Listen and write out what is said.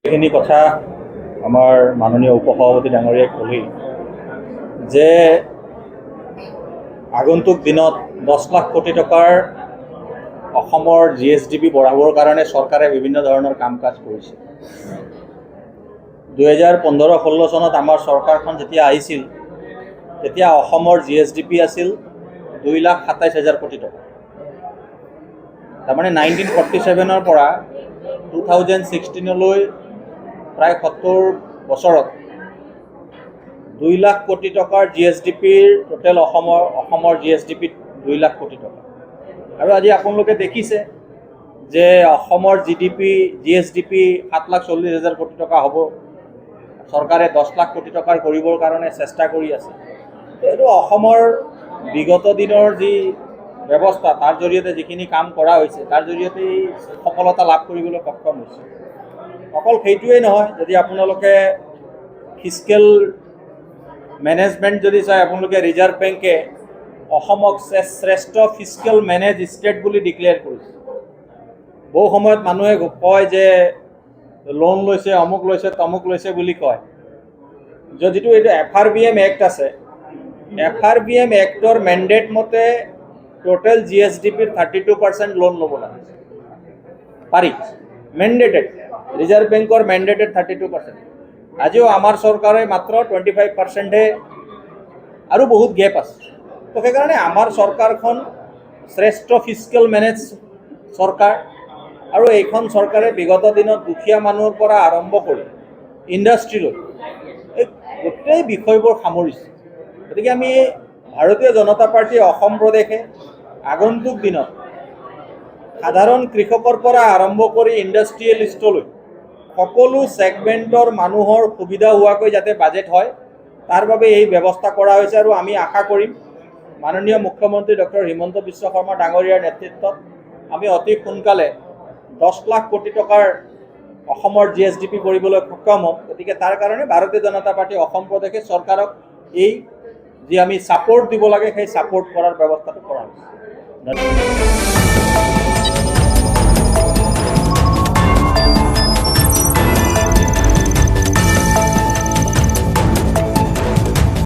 এইখিনি কথা আমাৰ মাননীয় উপসভাপতি ডাঙৰীয়াই ক'লেই যে আগন্তুক দিনত 10 লাখ কোটি টকাৰ অসমৰ GSDP বঢ়াবৰ কাৰণে চৰকাৰে বিভিন্ন ধৰণৰ কাম কাজ কৰিছে। 2015-16 চনত আমাৰ চৰকাৰখন যেতিয়া আহিছিল তেতিয়া অসমৰ GSDP আছিল 2,27,000 কোটি টকা। তাৰমানে 1947 পৰা 2016লৈ প্ৰায় 70 বছৰত 2 লাখ কোটি টকাৰ GSDPৰ টোটেল অসমৰ GSDP 2 লাখ কোটি টকা। আৰু আজি আপোনালোকে দেখিছে যে অসমৰ GSDP 7,40,000 কোটি টকা হ'ব। চৰকাৰে 10 লাখ কোটি টকাৰ কৰিবৰ কাৰণে চেষ্টা কৰি আছে। এইটো অসমৰ বিগত দিনৰ যি ব্যৱস্থা তাৰ জৰিয়তে যিখিনি কাম কৰা হৈছে তাৰ জৰিয়তে সফলতা লাভ কৰিবলৈ সক্ষম হৈছে। অকল সেইটোৱেই নহয়, যদি আপোনালোকে ফিস্কেল মেনেজমেণ্ট যদি চাই আপোনালোকে ৰিজাৰ্ভ বেংকে অসমক শ্ৰেষ্ঠ ফিস্কেল মেনেজ ষ্টেট বুলি ডিক্লেয়াৰ কৰিছে। বহু সময়ত মানুহে কয় যে লোন লৈছে, অমুক লৈছে, তমুক লৈছে বুলি কয়। যিটো এইটো FRBM এক্ট আছে, FRBM এক্টৰ মেণ্ডেট মতে টোটেল GSDPৰ 32% লোন ল'ব লাগে পাৰি, মেণ্ডেটেড। ৰিজাৰ্ভ বেংকৰ মেণ্ডেটেড 32%। আজিও আমাৰ চৰকাৰে মাত্ৰ 25%হে, আৰু বহুত গেপ আছে। তো সেইকাৰণে আমাৰ চৰকাৰখন শ্ৰেষ্ঠ ফিস্কেল মেনেজ চৰকাৰ, আৰু এইখন চৰকাৰে বিগত দিনত দুখীয়া মানুহৰ পৰা আৰম্ভ কৰি ইণ্ডাষ্ট্ৰীলৈ এই গোটেই বিষয়বোৰ সামৰিছে। গতিকে আমি ভাৰতীয় জনতা পাৰ্টি অসম প্ৰদেশে আগন্তুক দিনত সাধাৰণ কৃষকৰ পৰা আৰম্ভ কৰি ইণ্ডাষ্ট্ৰিয়েলিষ্টলৈ সকলো ছেগমেণ্টৰ মানুহৰ সুবিধা হোৱাকৈ যাতে বাজেট হয় তাৰ বাবে এই ব্যৱস্থা কৰা হৈছে। আৰু আমি আশা কৰিম মাননীয় মুখ্যমন্ত্ৰী ডক্টৰ হিমন্ত বিশ্ব শৰ্মা ডাঙৰীয়াৰ নেতৃত্বত আমি অতি সোনকালে 10 লাখ কোটি টকাৰ অসমৰ GSDP কৰিবলৈ সক্ষম হ'ম। গতিকে তাৰ কাৰণে ভাৰতীয় জনতা পাৰ্টি অসম প্ৰদেশে চৰকাৰক এই যি আমি ছাপোৰ্ট দিব লাগে সেই ছাপোৰ্ট কৰাৰ ব্যৱস্থাটো কৰা হৈছে।